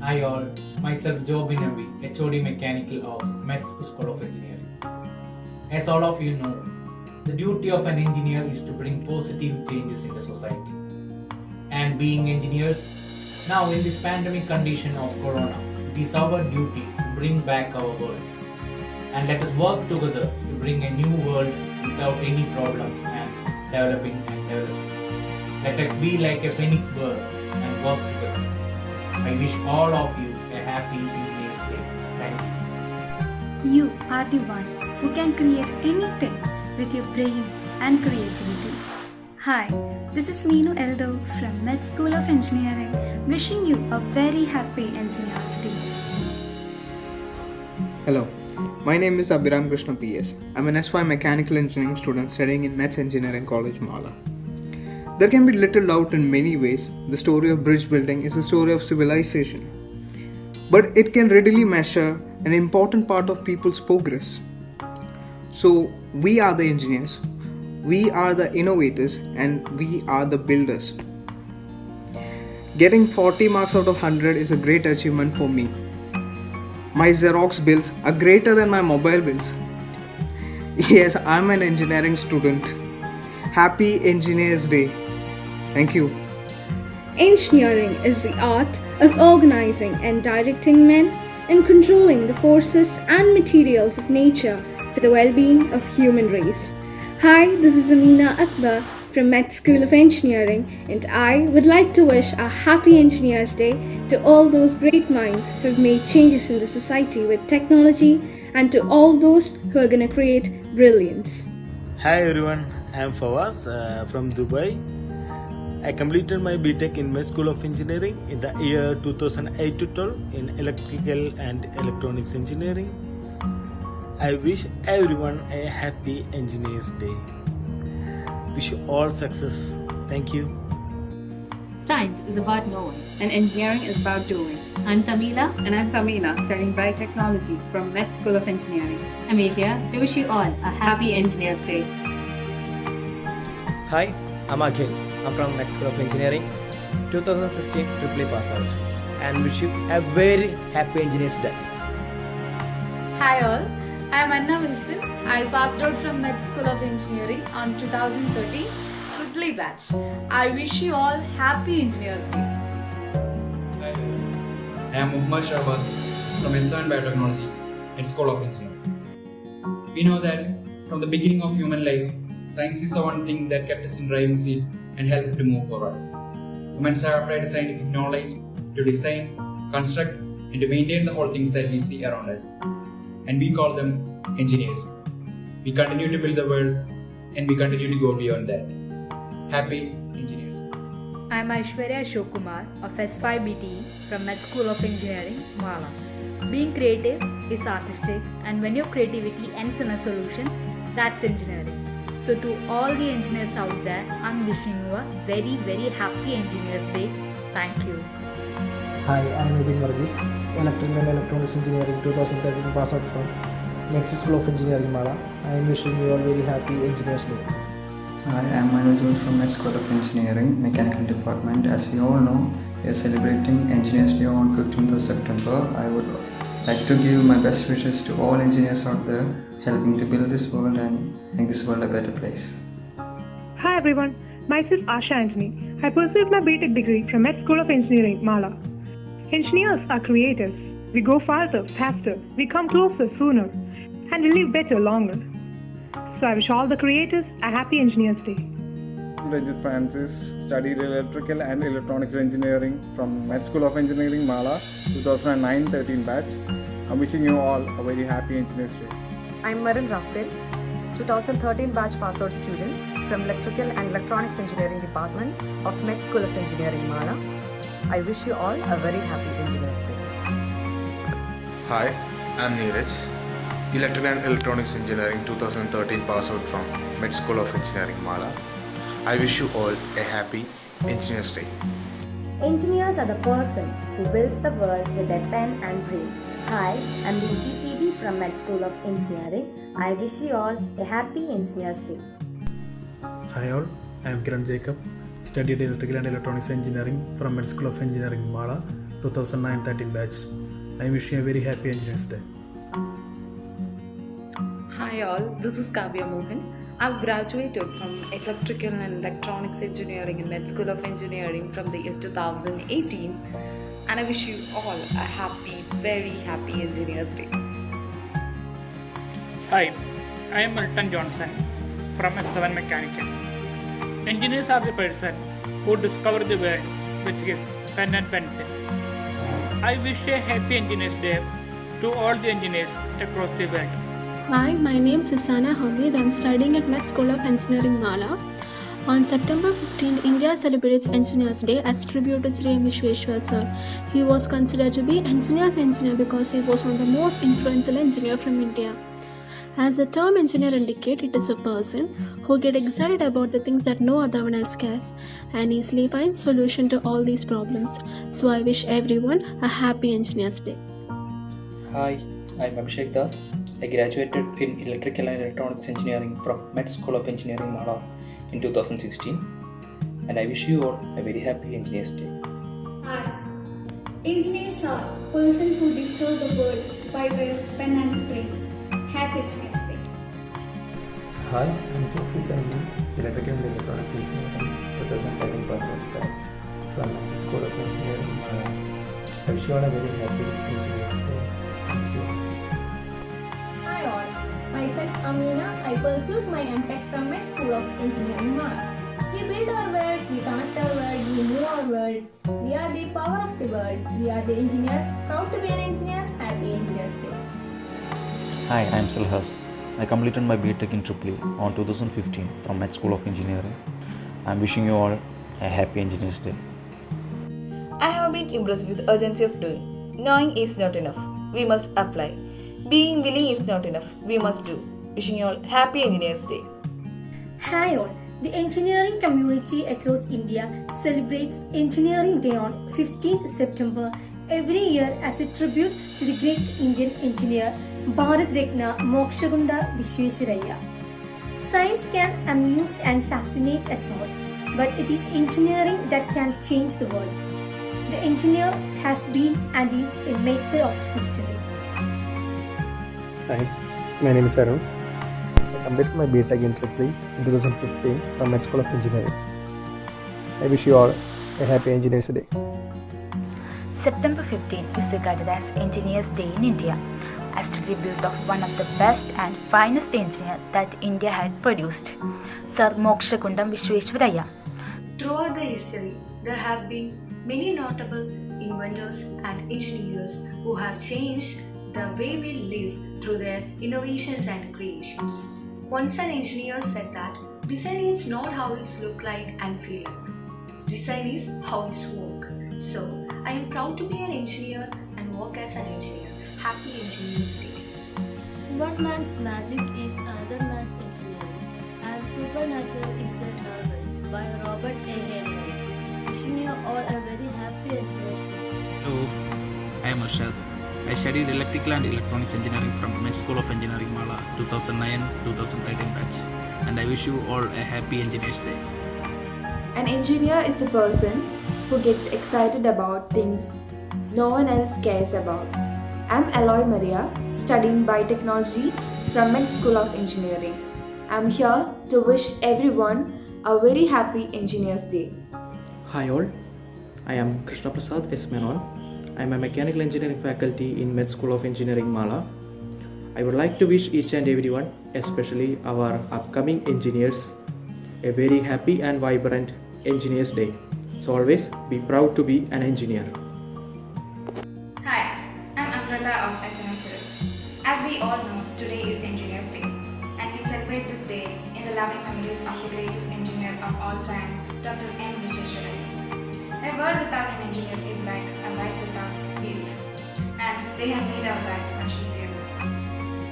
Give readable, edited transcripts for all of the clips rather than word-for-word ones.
Hi all, myself Joe Binavi, HOD Mechanical of Mets School of Engineering. As all of you know, the duty of an engineer is to bring positive changes in the society. And being engineers, now in this pandemic condition of Corona, it is our duty to bring back our world. And let us work together to bring a new world without any problems and developing. Let us be like a phoenix bird and work together. I wish all of you a happy Engineers Day. Thank you. You are the one who can create anything with your brain and creativity. Hi, this is Meenu Eldo from Med School of Engineering, wishing you a very happy Engineers Day. Hello, my name is Abhiram Krishna PS. I'm an SY Mechanical Engineering student studying in Mets Engineering College, Mala. There can be little doubt in many ways. The story of bridge building is a story of civilization. But it can readily measure an important part of people's progress. So, we are the engineers, we are the innovators, and we are the builders. Getting 40 marks out of 100 is a great achievement for me. My Xerox bills are greater than my mobile bills. Yes, I'm an engineering student. Happy Engineers Day. Thank you. Engineering is the art of organizing and directing men and controlling the forces and materials of nature for the well-being of human race. Hi, this is Amina Akbar from Met School of Engineering, and I would like to wish a happy Engineers Day to all those great minds who have made changes in the society with technology and to all those who are going to create brilliance. Hi everyone, I am Fawaz from Dubai. I completed my BTech in Met School of Engineering in the year 2008 to 12 in Electrical and Electronics Engineering. I wish everyone a happy Engineers Day. Wish you all success. Thank you. Science is about knowing and engineering is about doing. I'm Tamila And I'm Tamina, studying Biotechnology from Met School of Engineering. and we're here to wish you all a happy Engineers Day. Hi, I'm Akhil. I'm from Met School of Engineering, 2016 triple A pass out, and wish you a very happy Engineers Day. Hi all, I am Anna Wilson. I passed out from Med School of Engineering on 2013 Triple A batch. I wish you all happy Engineers Day. Hi, I am Muhammad Shahbaz from S7 Biotechnology at School of Engineering. We know that from the beginning of human life, science is the one thing that kept us in driving seat and helped to move forward. Humans have applied scientific knowledge to design, construct, and to maintain the whole things that we see around us. And we call them engineers. We continue to build the world and we continue to go beyond that. Happy Engineers. I am Aishwarya Ashok of S5BTE from Met School of Engineering, Mala. Being creative is artistic, and when your creativity ends in a solution, that's engineering. So to all the engineers out there, I'm wishing you a very, very happy Engineers Day. Thank you. Hi, I am Ibn Varghese, Electrical and Electronics Engineering 2013 pass out from Met School of Engineering, Mala. I am wishing you all very happy Engineers Day. Hi, I am Manoj Jones from Met School of Engineering, Mechanical Department. As we all know, we are celebrating Engineers Day on 15th of September. I would like to give my best wishes to all engineers out there helping to build this world and make this world a better place. Hi everyone, myself Asha Anthony. I pursued my BTech degree from Met School of Engineering, Mala. Engineers are creators. We go farther, faster, we come closer sooner, and we live better longer. So I wish all the creators a happy Engineers Day. I'm Rajit Francis, studied Electrical and Electronics Engineering from Met School of Engineering, Mala, 2009-13 batch. I'm wishing you all a very happy Engineers Day. I'm Marin Rafael, 2013 batch pass out student from Electrical and Electronics Engineering Department of Met School of Engineering, Mala. I wish you all a very happy Engineers Day. Hi, I'm Neeraj, Electrical and Electronics Engineering 2013 pass out from Met School of Engineering, Mala. I wish you all a happy Engineers Day. Engineers are the person who builds the world with their pen and brain. Hi, I'm Lindsay CB from Met School of Engineering. I wish you all a happy Engineers Day. Hi all, I am Kiran Jacob, studied Electrical and Electronics Engineering from Med School of Engineering, Mala. 2009-13 batch. I wish you a very happy Engineers Day. Hi all, this is Kavya Mohan. I've graduated from Electrical and Electronics Engineering in Med School of Engineering from the year 2018, and I wish you all a happy, very happy Engineers Day. Hi, I am Milton Johnson from S7 Mechanical. Engineers are the person who discover the world with his pen and pencil. I wish a happy Engineers Day to all the engineers across the world. Hi, my name is Isana Hamid. I am studying at Met School of Engineering, Mala. On September 15, India celebrates Engineers Day as tribute to Sri M. Vishweshwar Sir. He was considered to be Engineer's engineer because he was one of the most influential engineers from India. As the term engineer indicates, it is a person who gets excited about the things that no other one else cares and easily finds solution to all these problems. So I wish everyone a happy Engineers Day. Hi, I'm Abhishek Das. I graduated in Electrical and Electronics Engineering from Met School of Engineering, Mala in 2016, and I wish you all a very happy Engineers Day. Hi. Engineers are person who discover the world by their pen and brain. Happy Engineers Day. Hi, I'm Jeffrey Simon, Electrical and Electronics Engineering 2013 passed batch from Met School of Engineering, Mala. I wish you all a very happy Engineers Day. Thank you. Hi all, myself Amina. I pursued my MTech from Met School of Engineering, Mala. We build our world, we connect our world, we move our world. We are the power of the world. We are the engineers. Proud to be an engineer. Happy Engineers Day. Hi, I am Salhas. I completed my BTech in EEE on 2015 from Met School of Engineering. I am wishing you all a happy Engineers Day. I have been impressed with urgency of doing. Knowing is not enough. We must apply. Being willing is not enough. We must do. Wishing you all happy Engineers Day. Hi all. The engineering community across India celebrates Engineering Day on 15th September every year as a tribute to the great Indian engineer Bharat Ratna Mokshagunda Vishweshwaraya. Science can amuse and fascinate us all, but it is engineering that can change the world. The engineer has been and is a maker of history. Hi, my name is Arun. I completed my BTech in EEE in 2015 from Met School of Engineering. I wish you all a happy Engineers Day. September 15 is regarded as Engineers Day in India, as a tribute of one of the best and finest engineers that India had produced, Sir Mokshagundam Vishweshwaraya. Throughout the history, there have been many notable inventors and engineers who have changed the way we live through their innovations and creations. Once an engineer said that design is not how it looks like and feel like. Design is how it's work. So, I am proud to be an engineer and work as an engineer. Happy Engineers Day. One man's magic is another man's engineering, and Supernatural is a novel by Robert A. Heinlein. Wishing you all a very happy Engineers Day. Hello, I am Arshad. I studied Electrical and Electronics Engineering from Met School of Engineering, Mala 2009-2013 batch, and I wish you all a happy Engineers Day. An engineer is a person who gets excited about things no one else cares about. I'm Aloy Maria, studying biotechnology from Met School of Engineering. I'm here to wish everyone a very happy Engineers Day. Hi all, I am Krishna Prasad S. Menon. I am a mechanical engineering faculty in Met School of Engineering, Mala. I would like to wish each and everyone, especially our upcoming engineers, a very happy and vibrant Engineers Day. So always be proud to be an engineer. Hi, I'm Amrita of SNM. As we all know, today is Engineers Day, and we celebrate this day in the loving memories of the greatest engineer of all time, Dr. M. Vishweshwaraya. A world without an engineer is like a life without youth, and they have made our lives much easier.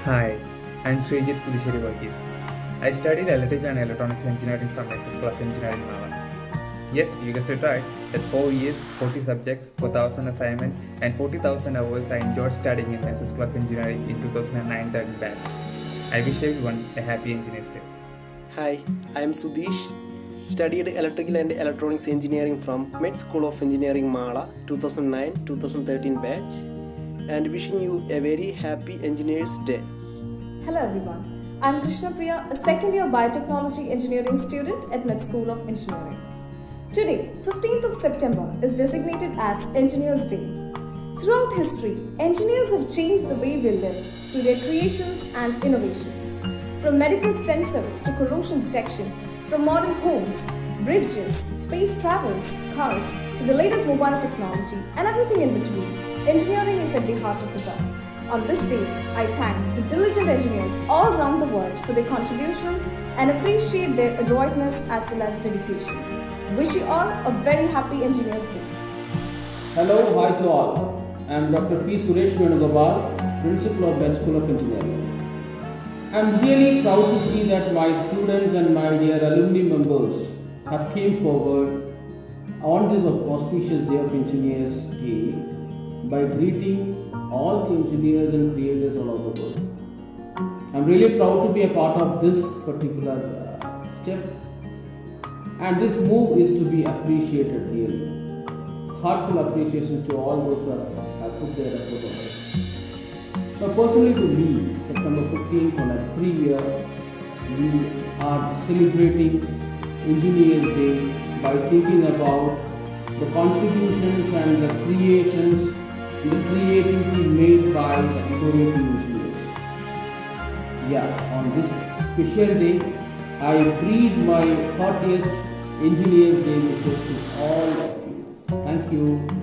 Hi, I'm Srijit Pudisheri Varghese. I studied Electrical and Electronics Engineering from Met School of Engineering, Mala. Yes, you guessed it right. That's 4 years, 40 subjects, 4,000 assignments, and 40,000 hours I enjoyed studying in Met School of Engineering in 2009-13 batch. I wish everyone a happy Engineers Day. Hi, I am Sudesh, studied Electrical and Electronics Engineering from Met School of Engineering Mala 2009-2013 batch, and wishing you a very happy Engineers Day. Hello everyone, I'm Krishna Priya, a second year biotechnology engineering student at Met School of Engineering. Today, 15th of September is designated as Engineers Day. Throughout history, engineers have changed the way we live through their creations and innovations. From medical sensors to corrosion detection, from modern homes, bridges, space travels, cars, to the latest mobile technology and everything in between, engineering is at the heart of it all. On this day, I thank the diligent engineers all around the world for their contributions and appreciate their adroitness as well as dedication. Wish you all a very happy Engineers Day. Hello, hi to all. I am Dr. P. Suresh Venugopal, Principal of Met School of Engineering. I am really proud to see that my students and my dear alumni members have came forward on this auspicious day of Engineers Day by greeting all the engineers and creators all over the world. I am really proud to be a part of this particular step, and this move is to be appreciated really. Heartfelt appreciation to all those who have put their effort on this. So personally to me, September 15th on every year, we are celebrating Engineers Day by thinking about the contributions and the creations, the creativity made by the innovative engineers. Yeah, on this special day, I breathe my heartiest Engineers Day wishes to all of you. Thank you.